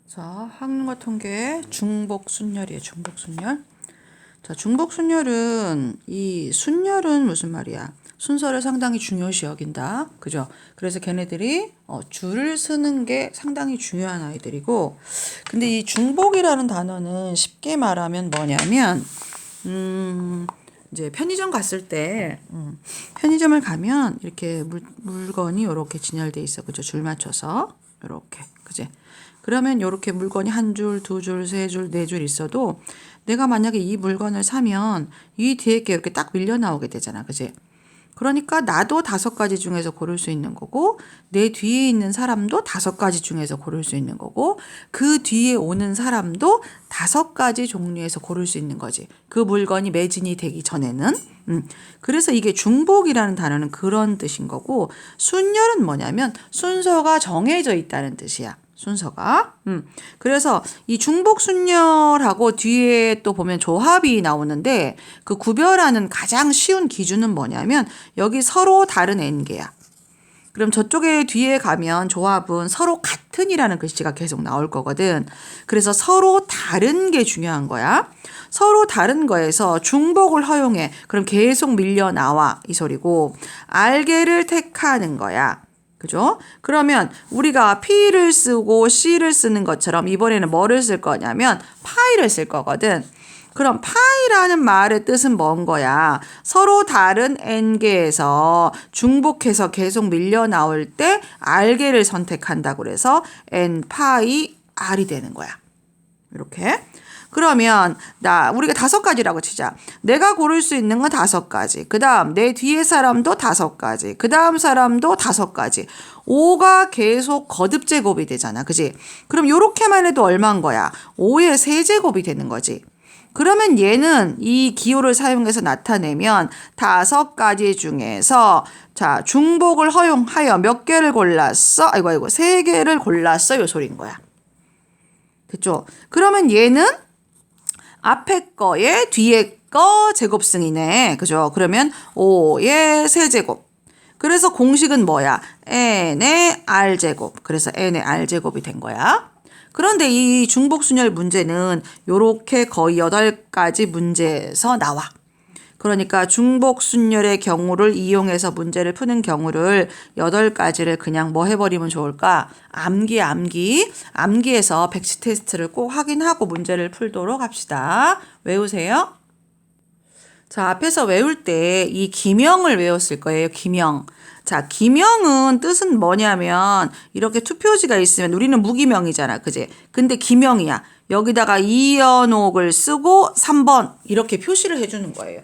자, 학문과 통계 중복순열이에요. 중복순열. 자, 중복순열은 이 순열은 무슨 말이야? 순서를 상당히 중요시 여긴다. 그죠? 그래서 걔네들이 줄을 쓰는 게 상당히 중요한 아이들이고, 근데 이 중복이라는 단어는 쉽게 말하면 뭐냐면 이제 편의점 갔을 때 편의점을 가면 이렇게 물건이 이렇게 진열돼 있어. 그죠? 줄 맞춰서 이렇게. 그지? 그러면 이렇게 물건이 한 줄, 두 줄, 세 줄, 네 줄 있어도 내가 만약에 이 물건을 사면 이 뒤에 게 이렇게 딱 밀려 나오게 되잖아. 그지? 그러니까 나도 5가지 중에서 고를 수 있는 거고 내 뒤에 있는 사람도 5가지 중에서 고를 수 있는 거고 그 뒤에 오는 사람도 5가지 종류에서 고를 수 있는 거지. 그 물건이 매진이 되기 전에는. 그래서 이게 중복이라는 단어는 그런 뜻인 거고 순열은 뭐냐면 순서가 정해져 있다는 뜻이야. 순서가. 그래서 이 중복 순열하고 뒤에 또 보면 조합이 나오는데 그 구별하는 가장 쉬운 기준은 뭐냐면 여기 서로 다른 n개야. 그럼 저쪽에 뒤에 가면 조합은 서로 같은이라는 글씨가 계속 나올 거거든. 그래서 서로 다른 게 중요한 거야. 서로 다른 거에서 중복을 허용해. 그럼 계속 밀려 나와 이 소리고 알게를 택하는 거야. 그죠? 그러면 우리가 P를 쓰고 C를 쓰는 것처럼 이번에는 뭐를 쓸 거냐면 파이를 쓸 거거든. 그럼 파이라는 말의 뜻은 뭔 거야? 서로 다른 n개에서 중복해서 계속 밀려 나올 때 r개를 선택한다고 그래서 n 파이 r이 되는 거야. 이렇게. 그러면 우리가 5가지라고 치자. 내가 고를 수 있는 건 5가지. 그 다음 내 뒤에 사람도 5가지. 그 다음 사람도 5가지. 5가 계속 거듭 제곱이 되잖아. 그지? 그럼 요렇게만 해도 얼마인 거야? 5의 세제곱이 되는 거지. 그러면 얘는 이 기호를 사용해서 나타내면 5가지 중에서 자 중복을 허용하여 몇 개를 골랐어? 아이고 3개를 골랐어. 요 소리인 거야. 됐죠? 그러면 얘는 앞에 거에 뒤에 거 제곱승이네. 그죠? 그러면 5의 세제곱. 그래서 공식은 뭐야? n의 r제곱. 그래서 n의 r제곱이 된 거야. 그런데 이 중복순열 문제는 요렇게 거의 8가지 문제에서 나와. 그러니까 중복순열의 경우를 이용해서 문제를 푸는 경우를 8가지를 그냥 뭐 해버리면 좋을까? 암기에서 백지 테스트를 꼭 확인하고 문제를 풀도록 합시다. 외우세요. 자, 앞에서 외울 때 이 기명을 외웠을 거예요. 기명. 자, 기명은 뜻은 뭐냐면 이렇게 투표지가 있으면 우리는 무기명이잖아. 그지? 근데 기명이야. 여기다가 이연옥을 쓰고 3번 이렇게 표시를 해주는 거예요.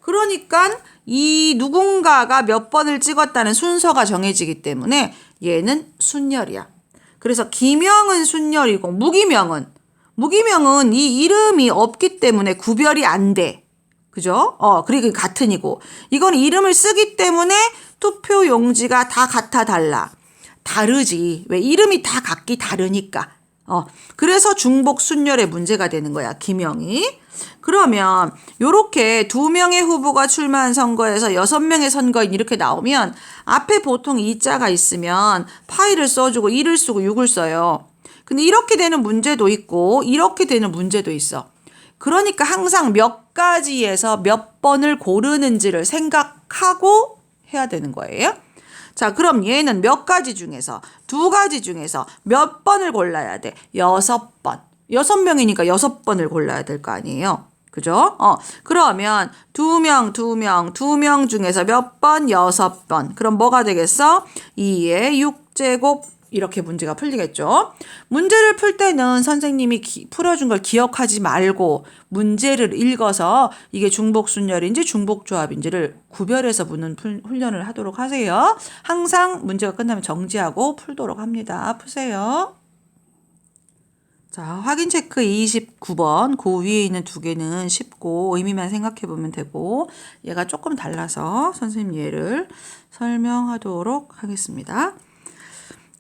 그러니까 이 누군가가 몇 번을 찍었다는 순서가 정해지기 때문에 얘는 순열이야. 그래서 기명은 순열이고 무기명은 이 이름이 없기 때문에 구별이 안 돼. 그죠? 그리고 같은이고 이건 이름을 쓰기 때문에 투표 용지가 다 같아 달라. 다르지. 왜? 이름이 다 각기 다르니까. 그래서 중복 순열의 문제가 되는 거야. 기명이. 그러면 요렇게 2명의 후보가 출마한 선거에서 6명의 선거인 이렇게 나오면 앞에 보통 이자가 있으면 파이를 써주고 1을 쓰고 6을 써요. 근데 이렇게 되는 문제도 있고 이렇게 되는 문제도 있어. 그러니까 항상 몇 가지에서 몇 번을 고르는지를 생각하고 해야 되는 거예요. 자, 그럼 얘는 몇 가지 중에서 2가지 중에서 몇 번을 골라야 돼? 6번. 6명이니까 6번을 골라야 될 거 아니에요. 그죠? 그러면 2명 중에서 몇 번? 6번. 그럼 뭐가 되겠어? 2의 6제곱. 이렇게 문제가 풀리겠죠. 문제를 풀 때는 선생님이 풀어준 걸 기억하지 말고 문제를 읽어서 이게 중복순열인지 중복조합인지를 구별해서 묻는 훈련을 하도록 하세요. 항상 문제가 끝나면 정지하고 풀도록 합니다. 푸세요. 자, 확인 체크 29번. 그 위에 있는 2개는 쉽고 의미만 생각해 보면 되고 얘가 조금 달라서 선생님 얘를 설명하도록 하겠습니다.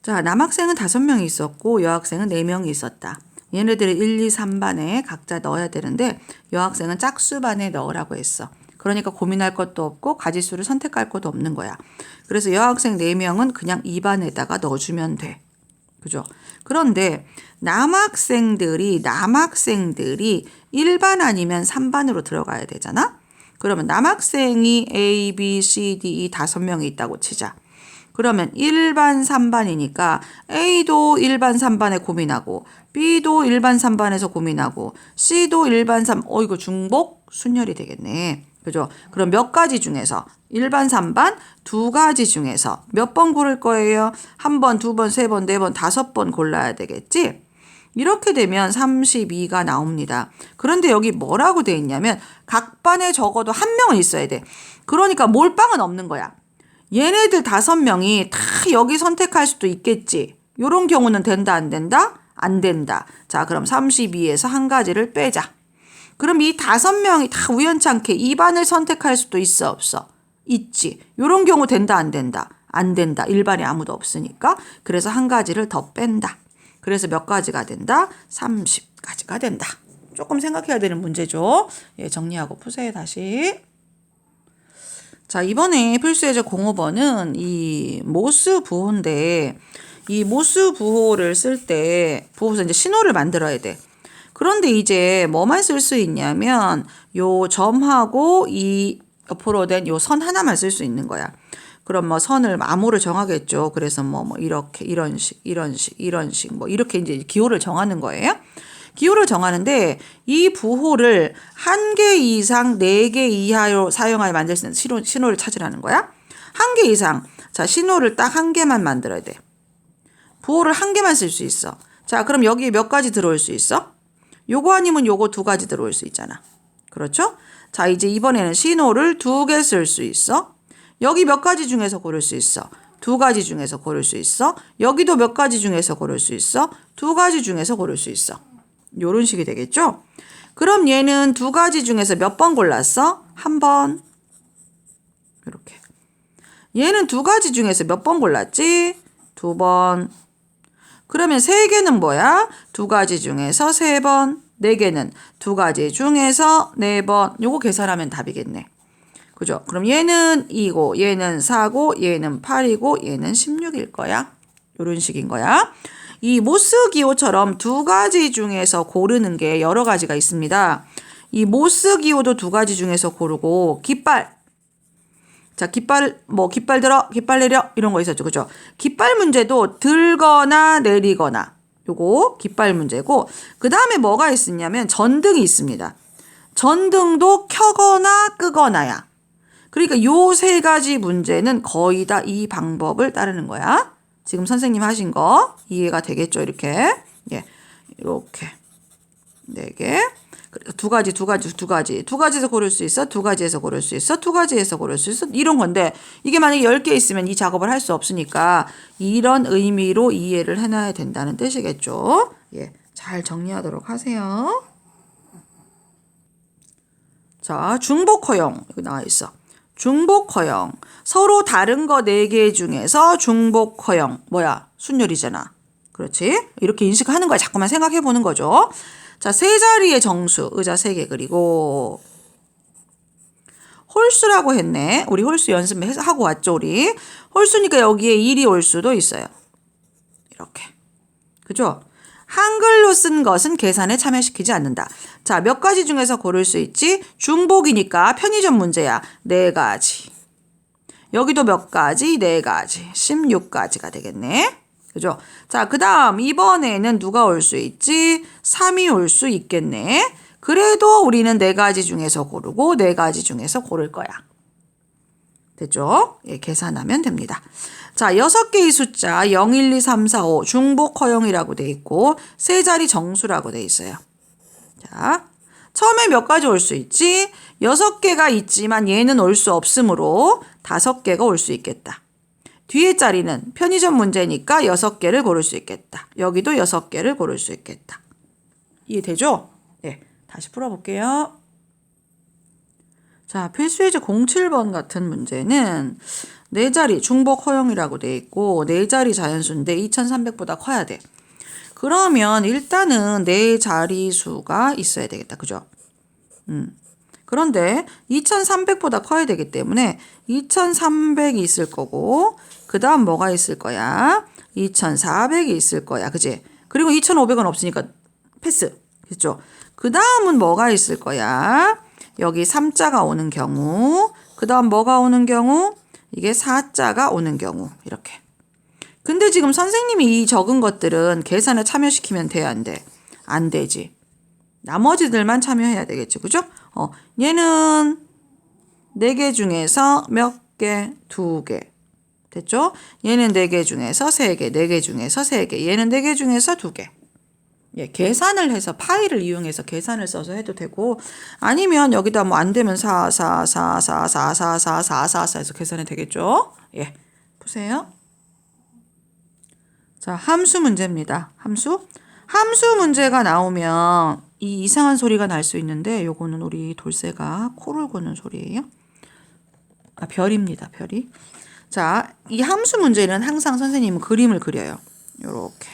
자, 남학생은 5명이 있었고 여학생은 4명이 있었다. 얘네들을 1, 2, 3반에 각자 넣어야 되는데 여학생은 짝수반에 넣으라고 했어. 그러니까 고민할 것도 없고 가지수를 선택할 것도 없는 거야. 그래서 여학생 4명은 그냥 2반에다가 넣어주면 돼. 그죠? 그런데 남학생들이 일반 아니면 3반으로 들어가야 되잖아? 그러면 남학생이 A, B, C, D, E 5명이 있다고 치자. 그러면 1반, 3반이니까 A도 1반, 3반에 고민하고 B도 1반, 3반에서 고민하고 C도 1반, 3, 이거 중복 순열이 되겠네. 그죠? 그럼 몇 가지 중에서 1반, 3반 두 가지 중에서 몇 번 고를 거예요? 한 번, 두 번, 세 번, 네 번, 5번 골라야 되겠지? 이렇게 되면 32가 나옵니다. 그런데 여기 뭐라고 돼 있냐면 각 반에 적어도 한 명은 있어야 돼. 그러니까 몰빵은 없는 거야. 얘네들 5명이 다 여기 선택할 수도 있겠지. 요런 경우는 된다, 안 된다? 안 된다. 자, 그럼 32에서 한 가지를 빼자. 그럼 이 5명이 다 우연찮게 2반을 선택할 수도 있어, 없어? 있지. 요런 경우 된다, 안 된다? 안 된다. 1반에 아무도 없으니까. 그래서 한 가지를 더 뺀다. 그래서 몇 가지가 된다? 30가지가 된다. 조금 생각해야 되는 문제죠. 예, 정리하고 푸세요, 다시. 자, 이번에 필수예제 05번은 이 모스 부호인데, 이 모스 부호를 쓸 때, 부호에서 이제 신호를 만들어야 돼. 그런데 이제 뭐만 쓸 수 있냐면, 요 점하고 이 옆으로 된 요 선 하나만 쓸 수 있는 거야. 그럼 뭐 선을 암호를 정하겠죠. 그래서 뭐 이렇게, 이런 식, 뭐 이렇게 이제 기호를 정하는 거예요. 기호를 정하는데 이 부호를 1개 이상 4개 이하로 사용하여 만들 수 있는 신호를 찾으라는 거야. 1개 이상. 자, 신호를 딱 1개만 만들어야 돼. 부호를 1개만 쓸 수 있어. 자, 그럼 여기에 몇 가지 들어올 수 있어? 요거 아니면 요거 2가지 들어올 수 있잖아. 그렇죠? 자, 이제 이번에는 신호를 2개 쓸 수 있어. 여기 몇 가지 중에서 고를 수 있어. 2가지 중에서 고를 수 있어. 여기도 몇 가지 중에서 고를 수 있어. 2가지 중에서 고를 수 있어. 요런 식이 되겠죠? 그럼 얘는 2가지 중에서 몇 번 골랐어? 1번. 이렇게. 얘는 2가지 중에서 몇 번 골랐지? 2번. 그러면 3개는 뭐야? 2가지 중에서 3번. 4개는 2가지 중에서 4번. 요거 계산하면 답이겠네. 그죠? 그럼 얘는 2고, 얘는 4고, 얘는 8이고, 얘는 16일 거야. 요런 식인 거야. 이 모스 기호처럼 2가지 중에서 고르는 게 여러 가지가 있습니다. 이 모스 기호도 2가지 중에서 고르고, 깃발. 자, 깃발 들어, 깃발 내려, 이런 거 있었죠. 그죠? 깃발 문제도 들거나 내리거나. 요거 깃발 문제고, 그 다음에 뭐가 있었냐면 전등이 있습니다. 전등도 켜거나 끄거나야. 그러니까 요 3가지 문제는 거의 다 이 방법을 따르는 거야. 지금 선생님 하신 거 이해가 되겠죠? 이렇게. 예. 이렇게. 4개. 2가지에서 고를 수 있어. 2가지에서 고를 수 있어. 2가지에서 고를 수 있어. 이런 건데 이게 만약에 10개 있으면 이 작업을 할 수 없으니까 이런 의미로 이해를 해놔야 된다는 뜻이겠죠. 예. 잘 정리하도록 하세요. 자, 중복 허용. 여기 나와 있어. 중복 허용. 서로 다른 거 4개 중에서 중복 허용. 뭐야? 순열이잖아. 그렇지? 이렇게 인식하는 거야. 자꾸만 생각해 보는 거죠. 자, 3자리의 정수. 의자 3개 그리고 홀수라고 했네. 우리 홀수 연습하고 왔죠, 우리. 홀수니까 여기에 1이 올 수도 있어요. 이렇게. 그죠? 한글로 쓴 것은 계산에 참여시키지 않는다. 자, 몇 가지 중에서 고를 수 있지? 중복이니까 편의점 문제야. 4가지. 여기도 몇 가지? 4가지. 16가지가 되겠네. 그죠? 자, 그 다음 이번에는 누가 올 수 있지? 3이 올 수 있겠네. 그래도 우리는 4가지 중에서 고르고 4가지 중에서 고를 거야. 됐죠? 예, 계산하면 됩니다. 자, 6개의 숫자 0, 1, 2, 3, 4, 5 중복 허용이라고 돼 있고 3자리 정수라고 돼 있어요. 자, 처음에 몇 가지 올 수 있지? 6개가 있지만 얘는 올 수 없으므로 5개가 올 수 있겠다. 뒤에 자리는 편의점 문제니까 6개를 고를 수 있겠다. 여기도 6개를 고를 수 있겠다. 이해되죠? 네, 다시 풀어볼게요. 자, 필수예제 07번 같은 문제는 4자리 중복 허용이라고 돼 있고 4자리 자연수인데 2300보다 커야 돼. 그러면 일단은 4자리 수가 있어야 되겠다. 그죠? 그런데 2300보다 커야 되기 때문에 2300이 있을 거고 그 다음 뭐가 있을 거야? 2400이 있을 거야. 그지? 그리고 2500은 없으니까 패스. 그죠? 그 다음은 뭐가 있을 거야? 여기 3자가 오는 경우 그 다음 뭐가 오는 경우? 이게 4자가 오는 경우 이렇게. 근데 지금 선생님이 이 적은 것들은 계산에 참여시키면 돼, 안 돼? 안 되지. 나머지들만 참여해야 되겠지. 그죠? 얘는 4개 중에서 몇 개? 2개. 됐죠? 얘는 4개 중에서 3개, 4개 중에서 3개, 얘는 4개 중에서 2개. 예, 계산을 해서 파일을 이용해서 계산을 써서 해도 되고 아니면 여기다 뭐 안 되면 4, 4, 4, 4, 4, 4, 4, 4, 4, 4 해서 계산이 되겠죠? 예, 보세요. 자, 함수 문제입니다. 함수 문제가 나오면 이 이상한 소리가 날 수 있는데 요거는 우리 돌쇠가 코를 고는 소리예요. 아, 별입니다. 별이. 자, 이 함수 문제는 항상 선생님은 그림을 그려요. 요렇게.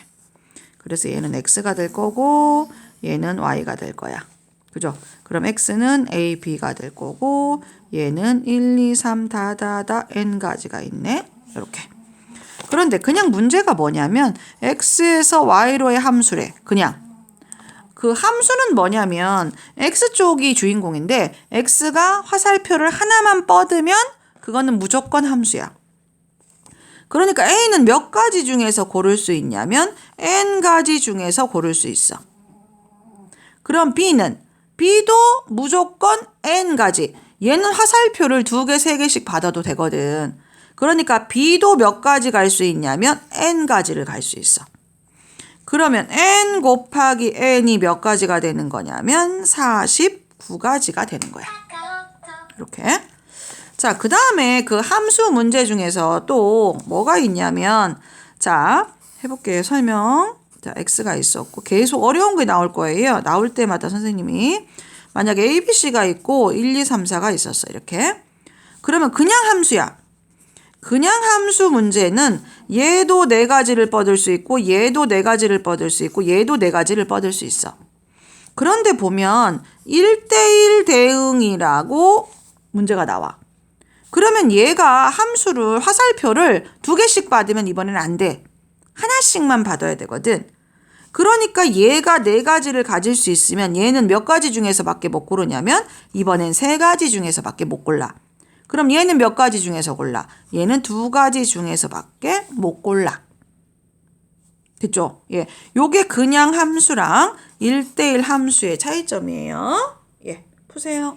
그래서 얘는 x가 될 거고 얘는 y가 될 거야. 그죠? 그럼 x는 a, b가 될 거고 얘는 1, 2, 3 다다다 n가지가 있네. 이렇게. 그런데 그냥 문제가 뭐냐면 x에서 y로의 함수래. 그냥. 그 함수는 뭐냐면 x쪽이 주인공인데 x가 화살표를 하나만 뻗으면 그거는 무조건 함수야. 그러니까 a는 몇 가지 중에서 고를 수 있냐면 n가지 중에서 고를 수 있어. 그럼 b도 무조건 n가지. 얘는 화살표를 2개, 3개씩 받아도 되거든. 그러니까 b도 몇 가지 갈 수 있냐면 n가지를 갈 수 있어. 그러면 n 곱하기 n이 몇 가지가 되는 거냐면 49가지가 되는 거야. 이렇게. 자, 그 다음에 그 함수 문제 중에서 또 뭐가 있냐면 자, 해볼게요. 설명. 자, x가 있었고 계속 어려운 게 나올 거예요. 나올 때마다 선생님이 만약에 a, b, c가 있고 1, 2, 3, 4가 있었어. 이렇게. 그러면 그냥 함수야. 그냥 함수 문제는 얘도 4가지를 뻗을 수 있고 얘도 4가지를 뻗을 수 있고 얘도 4가지를 뻗을 수 있어. 그런데 보면 1대1 대응이라고 문제가 나와. 그러면 얘가 함수를 화살표를 2개씩 받으면 이번에는 안 돼. 하나씩만 받아야 되거든. 그러니까 얘가 4가지를 가질 수 있으면 얘는 몇 가지 중에서밖에 못 고르냐면 이번엔 3가지 중에서밖에 못 골라. 그럼 얘는 몇 가지 중에서 골라? 얘는 2가지 중에서밖에 못 골라. 됐죠? 예. 요게 그냥 함수랑 1대1 함수의 차이점이에요. 예. 보세요.